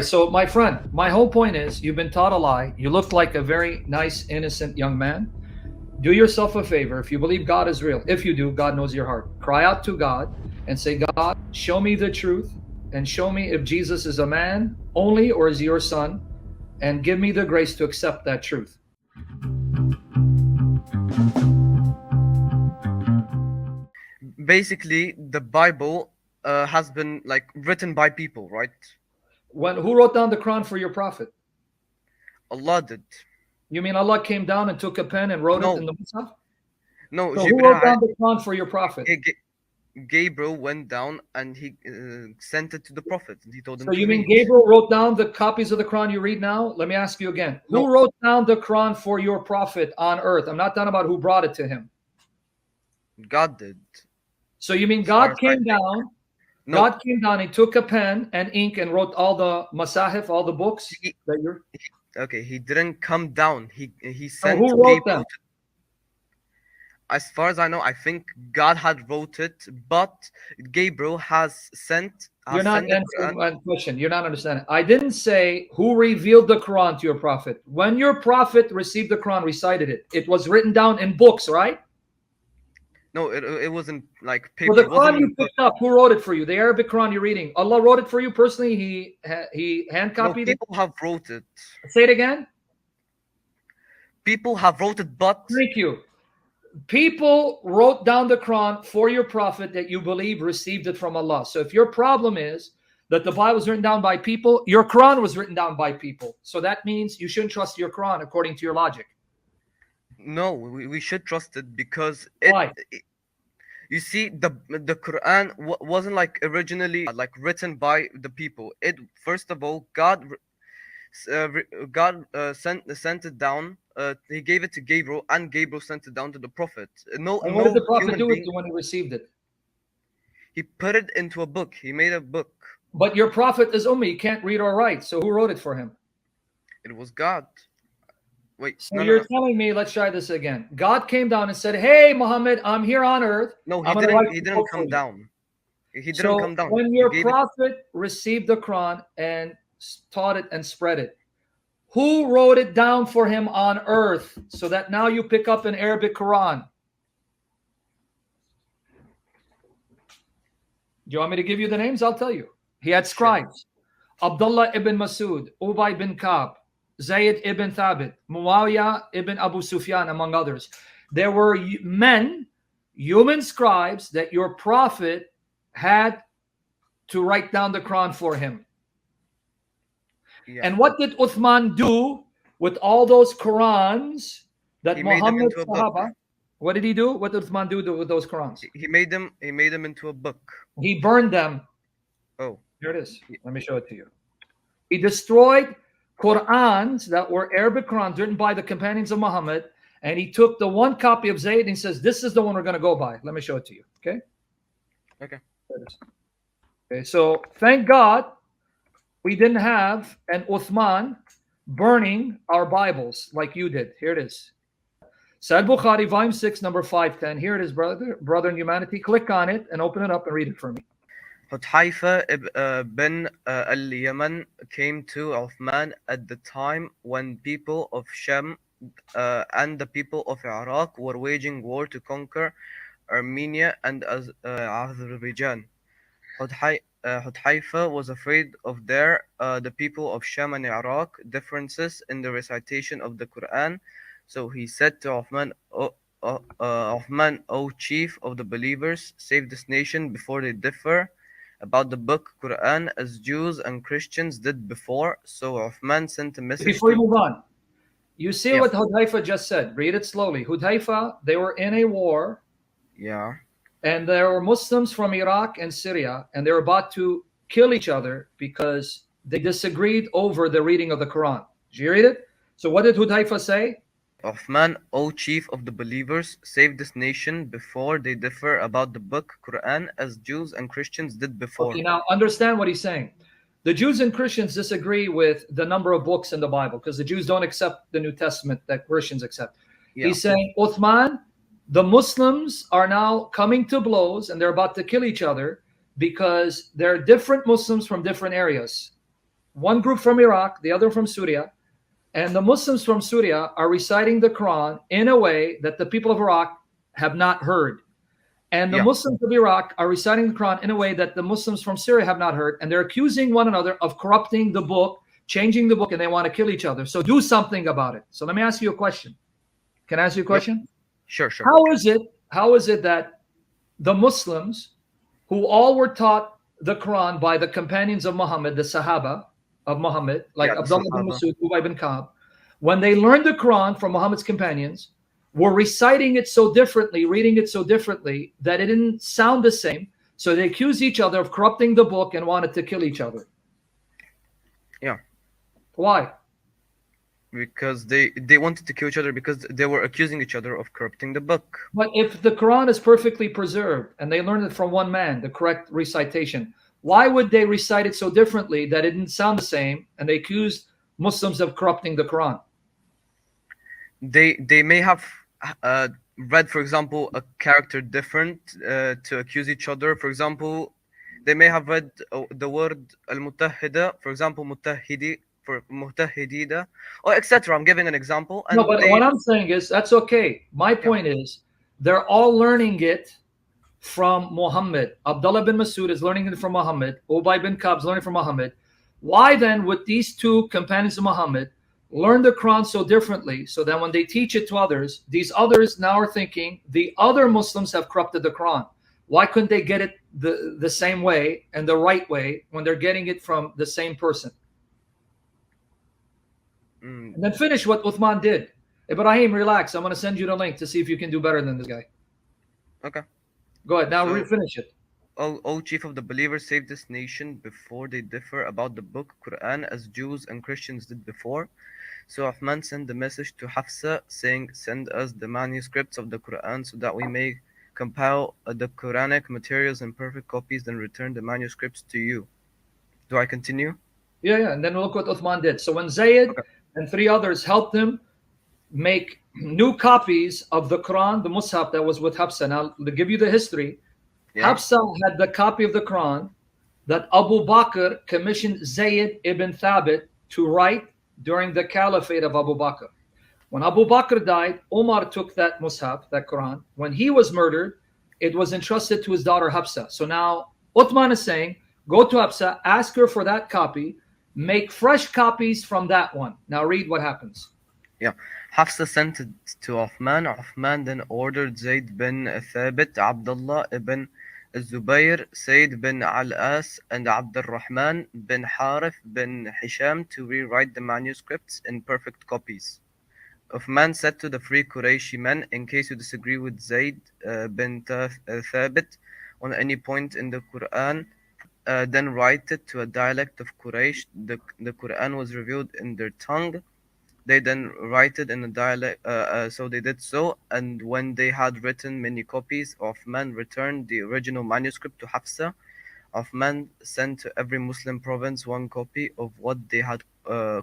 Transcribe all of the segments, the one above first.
So, my friend, my whole point is you've been taught a lie. You look like a very nice, innocent young man. Do yourself a favor. If you believe God is real, if you do, God knows your heart. Cry out to God and say, God, show me the truth and show me if Jesus is a man only or is your son, and give me the grace to accept that truth. Basically, the Bible has been like written by people, right? Who wrote down the Quran for your prophet? Allah did. You mean Allah came down and took a pen and wrote it in No, the Mus'haf? no, So who wrote Jibril, down the Quran for your prophet? Gabriel went down and he sent it to the Prophet and he told him So to you mean read. Gabriel wrote down the copies of the Quran you read now? Let me ask you again. Who No, wrote down the Quran for your prophet on earth? I'm not talking about who brought it to him. God did. So you mean As far God as I came think. down, No, God came down, he took a pen and ink and wrote all the masahif, all the books he, that you're... okay, he didn't come down. He So sent who wrote them? Gabriel to, as far as I know, I think God had wrote it, but Gabriel has You're not sent the answering Quran. my question. You're not understanding. I didn't say who revealed the Quran to your prophet. When your prophet received the Quran, recited it, it was written down in books, right? No, it wasn't like For paper. the It wasn't Quran in a you book. picked up, who wrote it for you? The Arabic Quran you're reading. Allah wrote it for you personally. He hand No, copied it. people have wrote it. Say it again. People have wrote it, but Thank you. People wrote down the Quran for your prophet that you believe received it from Allah. So if your problem is that the Bible was written down by people, your Quran was written down by people. So that means you shouldn't trust your Quran according to your logic. no, we should trust it because Why? you see, the Quran wasn't like originally like written by the people. It first of all, God sent it down. He gave it to Gabriel, and Gabriel sent it down to the Prophet. No, And what did no the prophet human do with being. it when he received it? He put it into a book. He made a book. But your prophet is Ummi, he can't read or write. So who wrote it for him? It was God. Wait, So no, no, you're no, telling me, let's try this again. God came down and said, hey, Muhammad, I'm here on earth. no. I'm going to write He the didn't book for come you. down. He didn't So come down. when He your gave it. prophet received the Quran and taught it and spread it, who wrote it down for him on earth so that now you pick up an Arabic Quran? Do you want me to give you the names? I'll tell you. He had scribes. Abdullah ibn Masud, Ubay bin Ka'b, Zayd ibn Thabit, Muawiyah ibn Abu Sufyan, among others. There were men, human scribes, that your prophet had to write down the Quran for him. Yeah. And what did Uthman do with all those Qurans that He made them Muhammad into a book. Sahaba? What did he do? What did Uthman do with those Qurans? He made them. He made them into a book. He burned them. Oh, Here it is. Let me show it to you. He destroyed Qurans that were Arabic Qurans written by the companions of Muhammad, and he took the one copy of Zayd and he says, this is the one we're going to go by. Let me show it to you. Okay? okay. There it is. Okay, so thank God we didn't have an Uthman burning our Bibles like you did. Here it is. Sahih Bukhari, volume 6, number 510. Here it is, brother in humanity. Click on it and open it up and read it for me. Hudhaifa bin al-Yaman came to Uthman at the time when people of Sham and the people of Iraq were waging war to conquer Armenia and Azerbaijan. Hudhaifa was afraid of the people of Sham and Iraq differences in the recitation of the Quran, so he said to Uthman, Uthman, O chief of the believers, save this nation before they differ about the book Quran as Jews and Christians did before. So Uthman sent a message Before we to... move on, you see Yeah. what Hudhaifa just said. Read it slowly. Hudhaifa, they were in a war, Yeah. and there were Muslims from Iraq and Syria, and they were about to kill each other because they disagreed over the reading of the Quran. Did you read it? So what did Hudhaifa say? Uthman, O chief of the believers, save this nation before they differ about the book Quran as Jews and Christians did before. Okay, now understand what he's saying. The Jews and Christians disagree with the number of books in the Bible because the Jews don't accept the New Testament that Christians accept. Yeah. He's saying, Uthman, the Muslims are now coming to blows and they're about to kill each other because they're different Muslims from different areas. one group from Iraq, the other from Syria, and the Muslims from Syria are reciting the Quran in a way that the people of Iraq have not heard. And the Yeah. Muslims of Iraq are reciting the Quran in a way that the Muslims from Syria have not heard. And they're accusing one another of corrupting the book, changing the book, and they want to kill each other. So do something about it. So let me ask you a question. Can I ask you a Yep. question? Sure. Sure. How is it that the Muslims, who all were taught the Quran by the companions of Muhammad, the Sahaba of Muhammad, like Yeah. The Abdullah bin Sahaba. Masud, Ubay bin Ka'b, when they learned the Quran from Muhammad's companions, were reciting it so differently, reading it so differently that it didn't sound the same. So they accused each other of corrupting the book and wanted to kill each other. Yeah. Why? Because they wanted to kill each other because they were accusing each other of corrupting the book. But if the Quran is perfectly preserved and they learned it from one man, the correct recitation, why would they recite it so differently that it didn't sound the same and they accused Muslims of corrupting the Quran? They may have read, for example, a character different to accuse each other. For example, they may have read the word al-mutahhida, for example, mutahhidi for mutahhidida, or etc. I'm giving an example, No, and but what I'm saying is that's okay. My yeah, point is they're all learning it from Muhammad. Abdullah bin Masud is learning it from Muhammad. Ubay bin Ka'b is learning from Muhammad. Why then would these two companions of Muhammad learn the Quran so differently so that when they teach it to others, these others now are thinking the other Muslims have corrupted the Quran? Why couldn't they get it the same way and the right way when they're getting it from the same person? And then finish what Uthman did. Ibrahim, relax. I'm going to send you the link to see if you can do better than this guy. okay. Go ahead. Now So, finish it. O chief of the believers, save this nation before they differ about the book Quran as Jews and Christians did before. So Uthman sent the message to Hafsa saying, "Send us the manuscripts of the Quran so that we may compile the Quranic materials in perfect copies, then return the manuscripts to you." Do I continue? Yeah. And then look what Uthman did. So when Zayd Okay. and three others helped him make new copies of the Quran, the Mus'haf that was with Hafsa. Now, to give you the history, Yeah. Hafsa had the copy of the Quran that Abu Bakr commissioned Zayd ibn Thabit to write during the caliphate of Abu Bakr. When Abu Bakr died, Umar took that Mus'haf, that Quran. When he was murdered, it was entrusted to his daughter Hafsa. So now Uthman is saying, go to Hafsa, ask her for that copy, make fresh copies from that one. Now read what happens. Yeah. Hafsa sent it to Uthman. Uthman then ordered Zayd bin Thabit, Abdullah ibn Zubayr, Sayd bin Al-As, and Abdurrahman bin Harith bin Hisham to rewrite the manuscripts in perfect copies. Uthman said to the free Qurayshi men, in case you disagree with Zayd bin Thabit on any point in the Quran, then write it to a dialect of Quraysh. The Quran was revealed in their tongue. They then write it in a dialect, so they did so, and when they had written many copies, Uthman returned the original manuscript to Hafsa. Uthman sent to every Muslim province one copy of what they had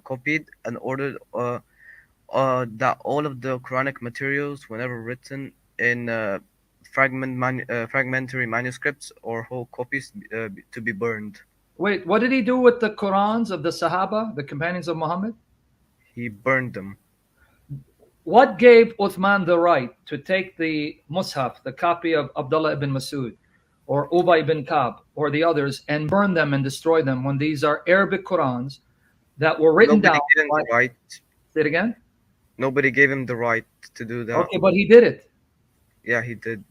copied and ordered that all of the Quranic materials, whenever written in fragmentary manuscripts or whole copies, to be burned. Wait, what did he do with the Qurans of the Sahaba, the companions of Muhammad? He burned them. What gave Uthman the right to take the Mus'haf, the copy of Abdullah ibn Masud, or Ubay ibn Ka'b, or the others, and burn them and destroy them when these are Arabic Qurans that were written Nobody down? gave him the right. Say it again? Nobody gave him the right to do that. Okay, but he did it. Yeah, he did.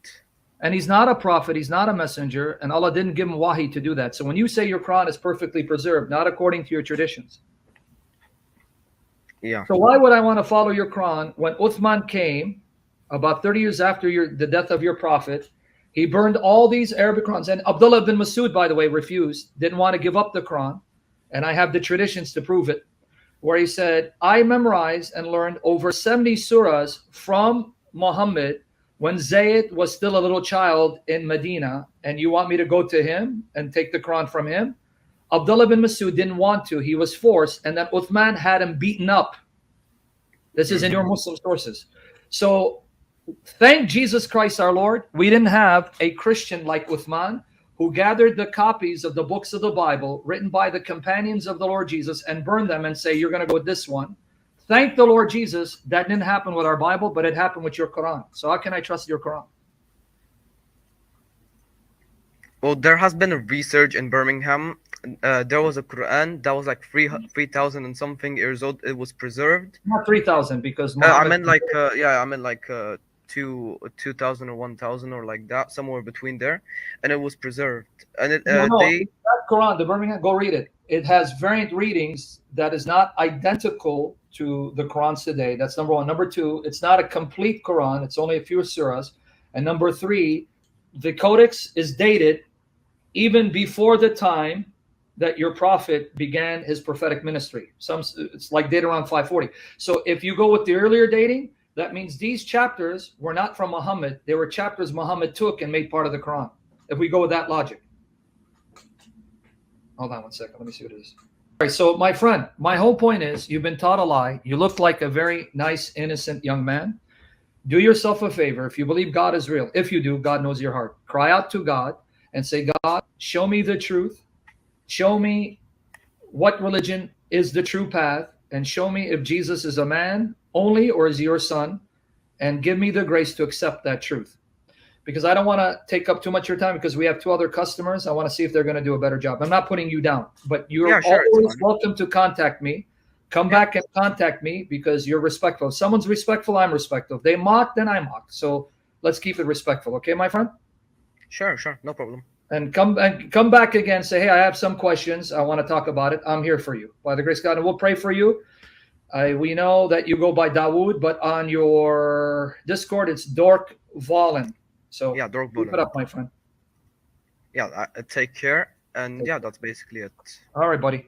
And he's not a prophet, he's not a messenger, and Allah didn't give him wahi to do that. So when you say your Quran is perfectly preserved, not according to your traditions. Yeah. So why would I want to follow your Quran when Uthman came about 30 years after the death of your prophet? He burned all these Arabic Qurans. And Abdullah bin Masud, by the way, refused, didn't want to give up the Quran. And I have the traditions to prove it, where he said, I memorized and learned over 70 surahs from Muhammad when Zayd was still a little child in Medina, and you want me to go to him and take the Quran from him? Abdullah bin Masud didn't want to. He was forced, and then Uthman had him beaten up. This is in your Muslim sources. So thank Jesus Christ our Lord, we didn't have a Christian like Uthman who gathered the copies of the books of the Bible written by the companions of the Lord Jesus and burned them and say, you're going to go with this one. Thank the Lord Jesus. That didn't happen with our Bible, but it happened with your Quran. So how can I trust your Quran? Well, there has been a research in Birmingham. There was a Quran that was like 3,000 and something years old. It was preserved. Not 3,000 because I Muhammad. meant like yeah, I meant like 2,000 or 1,000 or like that, somewhere between there, and it was preserved. And it No, they that Quran, the Birmingham, go read it. It has variant readings that is not identical to the Qurans today. That's number one. Number two, it's not a complete Quran. It's only a few surahs. And number three, the codex is dated even before the time that your prophet began his prophetic ministry. It's like dated around 540. So if you go with the earlier dating, that means these chapters were not from Muhammad. They were chapters Muhammad took and made part of the Quran. If we go with that logic. Hold on one second. Let me see what it is. All right. So my friend, my whole point is you've been taught a lie. You look like a very nice, innocent young man. Do yourself a favor. If you believe God is real, if you do, God knows your heart. Cry out to God and say, God, show me the truth. Show me what religion is the true path. And show me if Jesus is a man only or is he your son. And give me the grace to accept that truth. Because I don't want to take up too much of your time because we have two other customers. I want to see if they're going to do a better job. I'm not putting you down, but you're always welcome to contact me. Come back and contact me because you're respectful. If someone's respectful, I'm respectful. If they mock, then I mock. So let's keep it respectful. Okay, my friend? Sure. No problem. And come back again. Say, hey, I have some questions. I want to talk about it. I'm here for you. By the grace of God, and we'll pray for you. We know that you go by Dawood, but on your Discord, it's Dork Valen. So yeah, Dork keep it up, my friend. Yeah, take care. And yeah, that's basically it. All right, buddy.